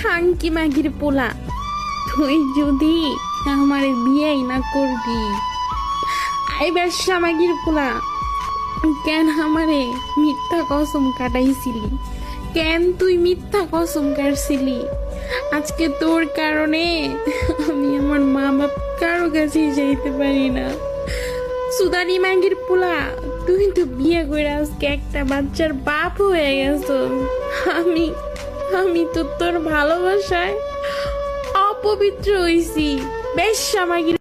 Hunky মাগির পোলা, তুই যদি আমারে বিয়েই না করবি, আই ব্যবসা মাগির পোলা, কেন আমারে মিথ্যা কসম কাটাইছিলি? কেন তুই মিথ্যা কসম কাটছিলি? আজকে তোর কারণে আমি আমার মা বাপ কারো কাছে যাইতে পারি না। সুদানি মাগির পোলা, তুই তো বিয়ে করে আজকে একটা বাচ্চার বাপ হয়ে গেছ। আমি আমি তো তোর ভালোবাসায় অপবিত্র হইছি। বেশ মাগির